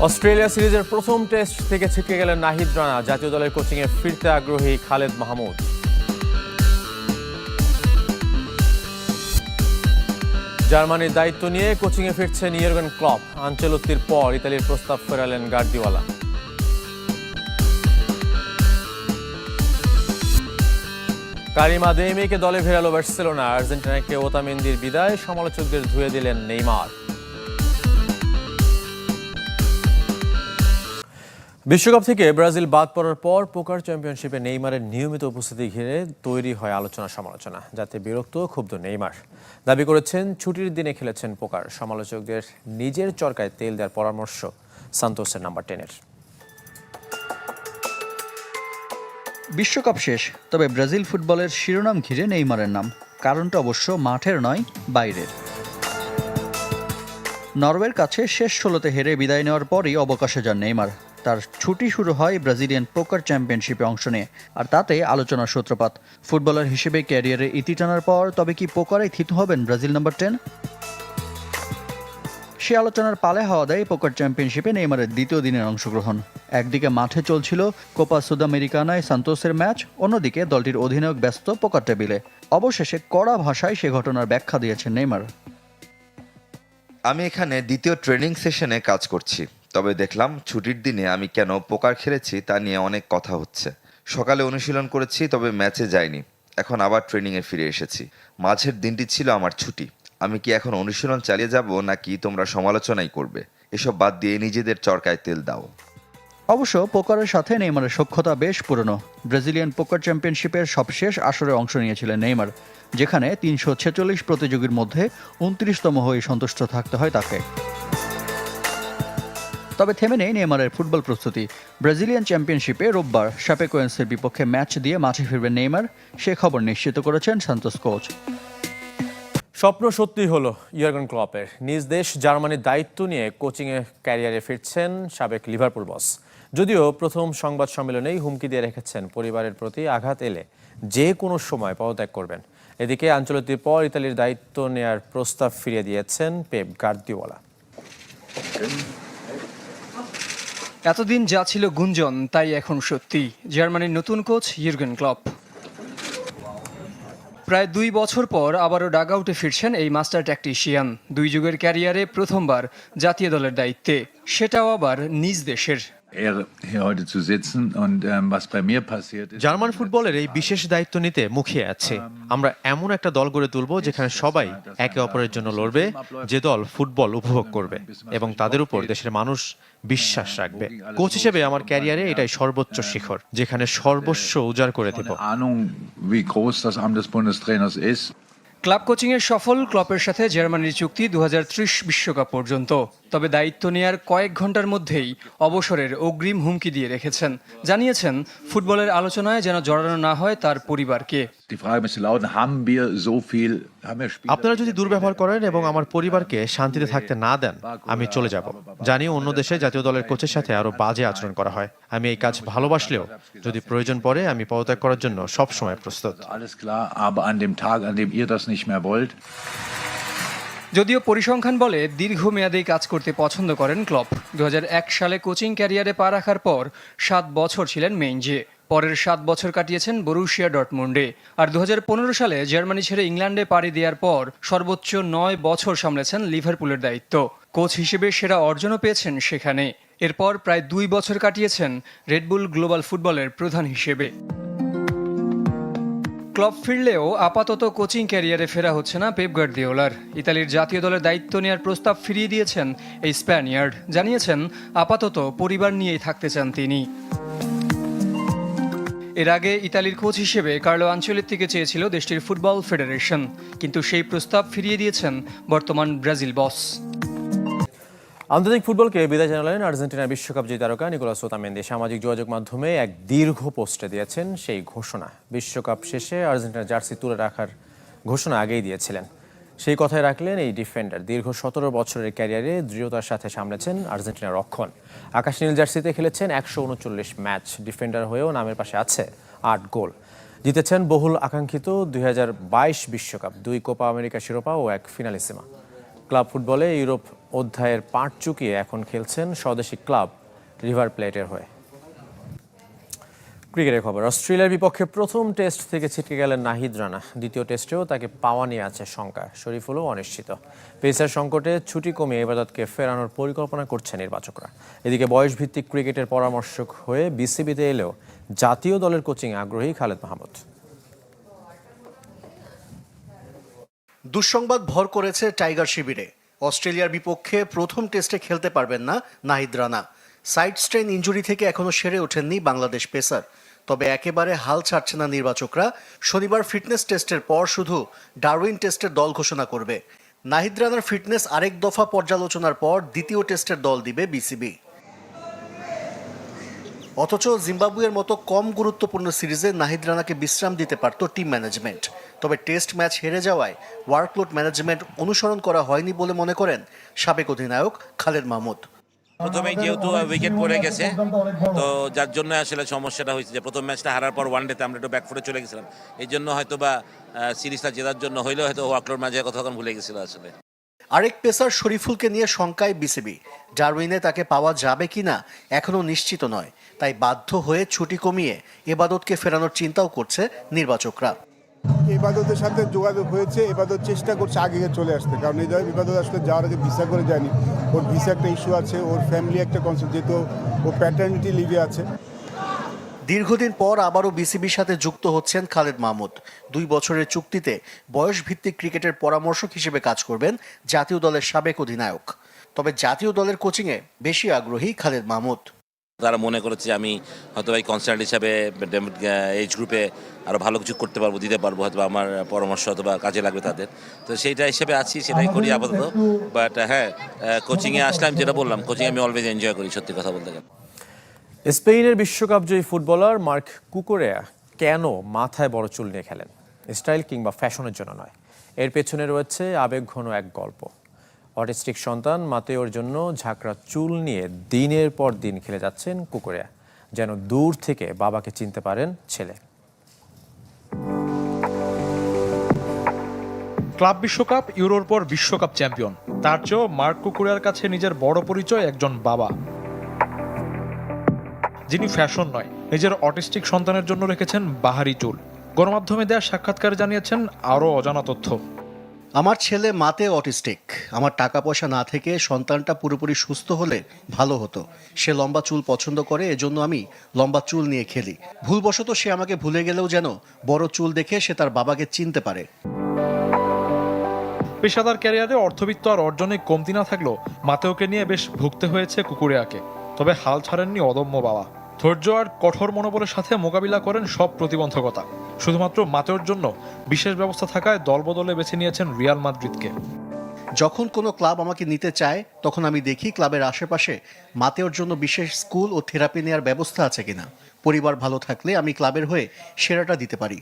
Australia সিরিজের প্রথম test থেকে ছিটকে গেলেন নাহিদ রানা। জাতীয় দলের কোচিংয়ে ফিরতে আগ্রহী খালেদ মাহমুদ। জার্মানির দায়িত্ব নিয়ে কোচিংয়ে ফিরছেন ইয়র্গেন ক্লপ। আনচেলত্তির পর ইতালির প্রস্তাব ফেরালেন গার্দিওলা। কারিম আদেমিকে দলে ফেরালো বার্সেলোনা। আর্জেন্টিনাকে ওতামেন্দির বিদায়, সমালোচকদের ধুয়ে দিলেন নেইমার। বিশ্বকাপ থেকে ব্রাজিল বাদ পড়ার পর পোকার চ্যাম্পিয়নশিপে নেইমারের নিয়মিত উপস্থিতি ঘিরে তৈরি হয় আলোচনা সমালোচনা, যাতে বিরক্ত ক্ষুব্ধ নেইমার। দাবি করেছেন ছুটির দিনে খেলেছেন পোকার। সমালোচকদের নিজের চরকায় তেল দেওয়ার পরামর্শ সান্তোসের নাম্বার 10-এর। বিশ্বকাপ শেষ, তবে ব্রাজিল ফুটবলের শিরোনাম ঘিরে নেইমারের নাম। কারণটা অবশ্য মাঠের নয়, বাইরের। নরওয়ের কাছে শেষ 16তে হেরে বিদায় নেওয়ার পরই অবকাশে যান নেইমার। তার ছুটি শুরু হয় ব্রাজিলিয়ান পোকার চ্যাম্পিয়নশিপে অংশ নিয়ে, আর তাতে আলোচনার সূত্রপাত। ফুটবলার হিসেবে ক্যারিয়ারে ইতি টানার পর তবে কি পোকারে থিতু হবেন ব্রাজিল নাম্বার 10? সে আলোচনার পালে হাওয়া দেয় পোকার চ্যাম্পিয়নশিপে নেইমারের দ্বিতীয় দিনের অংশগ্রহণ। একদিকে মাঠে চলছিল কোপা সুদামেরিকানায় সান্তোসের ম্যাচ, অন্যদিকে দলটির অধিনায়ক ব্যস্ত পোকার টেবিলে। অবশেষে কড়া ভাষায় সে ঘটনার ব্যাখ্যা দিয়েছেন নেইমার। আমি এখানে দ্বিতীয় ট্রেনিং সেশনে কাজ করছি, তবে দেখলাম ছুটির দিনে আমি কেন পোকার খেলেছি তা নিয়ে অনেক কথা হচ্ছে। সকালে অনুশীলন করেছি, তবে ম্যাচে যাইনি। এখন আবার ট্রেনিংয়ে ফিরে এসেছি। মাঝের দিনটি ছিল আমার ছুটি। আমি কি এখন অনুশীলন চালিয়ে যাব, নাকি তোমরা সমালোচনাই করবে? এসব বাদ দিয়ে নিজেদের চরকায় তেল দাও। অবশ্য পোকারের সাথে নেইমারের সখ্যতা বেশ পুরনো। ব্রাজিলিয়ান পোকার চ্যাম্পিয়নশিপের সবশেষ আসরে অংশ নিয়েছিলেন নেইমার, যেখানে 346 প্রতিযোগীর মধ্যে 29তম হয়ে সন্তুষ্ট থাকতে হয় তাকে। তবে থেমে নেই নেইমারের ফুটবল প্রস্তুতি। ব্রাজিলিয়ান চ্যাম্পিয়নশিপে রোববার শাপেকোয়েন্সের বিপক্ষে ম্যাচ দিয়ে মাঠে ফিরবেন নেইমার, সে খবর নিশ্চিত করেছেন সান্তোস কোচ। স্বপ্ন সত্যি হলো ইয়র্গেন ক্লপের। নিজ দেশ জার্মানির দায়িত্ব নিয়ে কোচিংয়ে ক্যারিয়ারে ফিরছেন সাবেক লিভারপুল বস। যদিও প্রথম সংবাদ সম্মেলনেই হুমকি দিয়ে রেখেছেন পরিবারের প্রতি আঘাত এলে যে কোনো সময় পদত্যাগ করবেন। এদিকে আনচেলত্তির পর ইতালির দায়িত্ব নেয়ার প্রস্তাব ফিরিয়ে দিয়েছেন পেপ গার্দিওলা। এতদিন যা ছিল গুঞ্জন, তাই এখন সত্যি। জার্মানির নতুন কোচ ইয়র্গেন ক্লপ প্রায় 2 বছর পর আবারও ডাগআউটে ফিরছেন এই মাস্টার ট্যাকটিশিয়ান। 2 যুগের ক্যারিয়ারে প্রথমবার জাতীয় দলের দায়িত্বে, সেটাও আবার নিজ দেশের। জার্মান ফুটবলের এই বিশেষ দায়িত্ব নিতে মুখিয়ে আছে। আমরা এমন একটা দল গড়ে তুলব যেখানে সবাই একে অপরের জন্য লড়বে, যে দল ফুটবল উপভোগ করবে এবং তাদের উপর দেশের মানুষ বিশ্বাস রাখবে। কোচ হিসেবে আমার ক্যারিয়ারে এটাই সর্বোচ্চ শিখর, যেখানে সর্বস্ব উজাড় করে দেব। ক্লাব কোচিংয়ের সফল ক্লপের সাথে জার্মানির চুক্তি 2030 বিশ্বকাপ পর্যন্ত। তবে দায়িত্ব নেয়ার কয়েক ঘন্টার মধ্যেই অবসরের অগ্রিম হুমকি দিয়ে রেখেছেন। জানিয়েছেন ফুটবলের আলোচনায় যেন জড়ানো না হয় তার পরিবারকে। আপনারা যদি দুর্ব্যবহার করেন এবং আমার পরিবারকে শান্তিতে থাকতে না দেন, আমি চলে যাব। জানি অন্য দেশে জাতীয় দলের কোচের সাথে আরো বাজে আচরণ করা হয়। আমি এই কাজ ভালোবাসলেও যদি প্রয়োজন পড়ে আমি পদত্যাগ করার জন্য সবসময় প্রস্তুত। যদিও পরিসংখ্যান বলে দীর্ঘমেয়াদী কাজ করতে পছন্দ করেন ক্লপ। 2001 সালে কোচিং ক্যারিয়ারে পা রাখার পর 7 বছর ছিলেন মেইনজে। পরের 7 বছর কাটিয়েছেন বরুশিয়া ডর্টমুন্ডে। আর 2015 সালে জার্মানি ছেড়ে ইংল্যান্ডে পাড়ি দেওয়ার পর সর্বোচ্চ 9 বছর সামলেছেন লিভারপুলের দায়িত্ব। কোচ হিসেবে সেরা অর্জনও পেয়েছেন সেখানে। এরপর প্রায় 2 বছর কাটিয়েছেন রেডবুল গ্লোবাল ফুটবলের প্রধান হিসেবে। ক্লব ফিরলেও আপাতত কোচিং ক্যারিয়ারে ফেরা হচ্ছে না পেপ গার্দিওলার। ইতালির জাতীয় দলের দায়িত্ব নেওয়ার প্রস্তাব ফিরিয়ে দিয়েছেন এই স্প্যানিয়ার্ড। জানিয়েছেন আপাতত পরিবার নিয়েই থাকতে চান তিনি। এর আগে ইতালির কোচ হিসেবে কার্লো আনচেলত্তিকে চেয়েছিল দেশটির ফুটবল ফেডারেশন, কিন্তু সেই প্রস্তাব ফিরিয়ে দিয়েছেন বর্তমান ব্রাজিল বস। আন্তর্জাতিক ফুটবলকে বিদায় জানালেন আর্জেন্টিনার বিশ্বকাপ জয়ী তারকা নিকোলাস ওতামেন্দি। সামাজিক যোগাযোগ মাধ্যমে এক দীর্ঘ পোস্টে দিয়েছেন সেই ঘোষণা। বিশ্বকাপ শেষে আর্জেন্টিনার জার্সি তুলে রাখার ঘোষণা আগেই দিয়েছিলেন। সেই কথাই রাখলেন এই ডিফেন্ডার। দীর্ঘ 17 বছরের ক্যারিয়ারে দৃঢ়তার সাথে সামলেছেন আর্জেন্টিনার রক্ষণ। আকাশ নীল জার্সিতে খেলেছেন 139 ম্যাচ। ডিফেন্ডার হয়েও নামের পাশে আছে 8 গোল। জিতেছেন বহুল আকাঙ্ক্ষিত 2022 বিশ্বকাপ, 2 কোপা আমেরিকা শিরোপা ও 1 ফিনালিসিমা। ক্লাব ফুটবলে ইউরোপ অধ্যায়ের পাট চুকিয়ে এখন খেলছেন স্বদেশি ক্লাব রিভার প্লেটের হয়ে। ক্রিকেটের খবর, অস্ট্রেলিয়ার বিপক্ষে প্রথম টেস্ট থেকে ছিটকে গেলেন নাহিদ রানা। দ্বিতীয় টেস্টেও তাকে পাওয়া নিয়ে আছে শঙ্কা। শরীফুলও অনিশ্চিত। পেসার সংকটে ছুটি কমিয়ে ইবাদতকে ফেরানোর পরিকল্পনা করছে নির্বাচকরা। এদিকে বয়সভিত্তিক ক্রিকেটের পরামর্শক হয়ে বিসিবিতে এলেও জাতীয় দলের কোচিংয়ে আগ্রহী খালেদ মাহমুদ। দুঃসংবাদ ভর করেছে টাইগার শিবিরে। অস্ট্রেলিয়ার বিপক্ষে প্রথম টেস্টে খেলতে পারবেন না Nahid Rana. Side strain injury থেকে এখনো সেরে ওঠেননি বাংলাদেশ পেসার। তবে একেবারে হাল ছাড়ছে না নির্বাচকরা। শনিবার ফিটনেস টেস্টের পর শুধু ডারউইন টেস্টের দল ঘোষণা করবে। নাহিদ রানার ফিটনেস আরেক দফা পর্যালোচনার পর দ্বিতীয় টেস্টের দল দিবে বিসিবি। অথচ জিম্বাবুয়ের মতো কম গুরুত্বপূর্ণ সিরিজে নাহিদ রানাকে বিশ্রাম দিতে পারত টিম ম্যানেজমেন্ট। তবে টেস্ট ম্যাচ হেরে যাওয়ায় ওয়ার্কলোড ম্যানেজমেন্ট অনুসরণ করা হয়নি বলে মনে করেন সাবেক অধিনায়ক খালেদ মাহমুদ। প্রথমেই যেহেতু উইকেট পড়ে গেছে, তো যার জন্য আসলে সমস্যাটা হয়েছে যে প্রথম ম্যাচটা হারার পর ওয়ানডেতে আমরা একটু ব্যাকফুটে চলে গেছিলাম। এই জন্য হয়তো বা সিরিজটা জেতার জন্য হইলেও হয়তো ওয়ার্কলোড ম্যাচের কথা ভুলে গেছিল আসলে। আরেক পেসার শরীফুলকে নিয়ে শঙ্কায় বিসিবি। ডারউইনে তাকে পাওয়া যাবে কিনা এখনও নিশ্চিত নয়। তাই বাধ্য হয়ে ছুটি কমিয়ে ইবাদতকে ফেরানোর চিন্তাও করছে নির্বাচকরা। ইবাদতের সাথে যোগাযোগ হয়েছে, ইবাদত চেষ্টা করছে আগে চলে আসতে, কারণ এই ইবাদত আসলে যাওয়ার আগে ভিসা করে যায়নি। ওর ভিসা একটা ইস্যু আছে, ওর ফ্যামিলি একটা কনসেপ্ট, যেহেতু ও প্যাটার্নিটি লিভে আছে। দীর্ঘদিন পর আবারও বিসিবির সাথে যুক্ত হচ্ছেন খালেদ মাহমুদ। 2 বছরের চুক্তিতে বয়সভিত্তিক ক্রিকেটের পরামর্শক হিসেবে কাজ করবেন জাতীয় দলের সাবেক অধিনায়ক। তবে জাতীয় দলের কোচিংয়ে বেশি আগ্রহী খালেদ মাহমুদ। তারা মনে করেছে আমি হয়তো এই কনসার্ট হিসাবে এজ গ্রুপে আরও ভালো কিছু করতে পারবো, দিতে পারবো, হয়তো আমার পরামর্শ অথবা কাজে লাগবে তাদের। তো সেইটা হিসেবে আছি, সেটাই করি আপাতত। বাট হ্যাঁ, কোচিংয়ে আসলাম, যেটা বললাম, কোচিং আমি অলওয়েজ এনজয় করি, সত্যি কথা বলতে গেলে। স্পেনের বিশ্বকাপজয়ী ফুটবলার মার্ক কুকুরেয়া কেন মাথায় বড় চুল নিয়ে খেলেন? স্টাইল কিংবা ফ্যাশনের জন্য নয়, এর পেছনে রয়েছে আবেগঘন এক গল্প। অটিস্টিক সন্তান মাতেওর জন্য ঝাঁকড়া চুল নিয়ে দিনের পর দিন খেলে যাচ্ছেন কুকুরেয়া, যেন দূর থেকে বাবাকে চিনতে পারেন ছেলে। ক্লাব বিশ্বকাপ, ইউরোর পর বিশ্বকাপ চ্যাম্পিয়ন, তার চেয়েও মার্ক কুকুরেয়ার কাছে নিজের বড় পরিচয় একজন বাবা, যিনি ফ্যাশন নয়, নিজের অটিস্টিক সন্তানের জন্য রেখেছেন বাহারি চুল। গণমাধ্যমে দেয়া সাক্ষাৎকারে জানিয়েছেন আরও অজানা তথ্য। আমার ছেলে মাতেও অটিস্টিক। আমার টাকা পয়সা না থেকে সন্তানটা পুরোপুরি সুস্থ হলে ভালো হতো। সে লম্বা চুল পছন্দ করে, এজন্য আমি লম্বা চুল নিয়ে খেলি। ভুলবশত সে আমাকে ভুলে গেলেও যেন বড় চুল দেখে সে তার বাবাকে চিনতে পারে। পেশাদার ক্যারিয়ারে অর্থবিত্ত আর অর্জনে কমতি না থাকলেও মাতেওকে নিয়ে বেশ ভুগতে হয়েছে কুকুরেয়াকে। তবে হাল ছাড়েননি অদম্য বাবা। ধৈর্য আর কঠোর মনোবলের সাথে মোকাবিলা করেন সব প্রতিবন্ধকতা। শুধুমাত্র মাতেওর জন্য বিশেষ ব্যবস্থা থাকায় দলবদলে বেছে নিয়েছেন রিয়াল মাদ্রিদকে। যখন কোনো ক্লাব আমাকে নিতে চায়, তখন আমি দেখি ক্লাবের আশেপাশে মাতেওর জন্য বিশেষ স্কুল ও থেরাপি নেওয়ার ব্যবস্থা আছে কিনা। পরিবার ভালো থাকলে আমি ক্লাবের হয়ে সেরাটা দিতে পারি।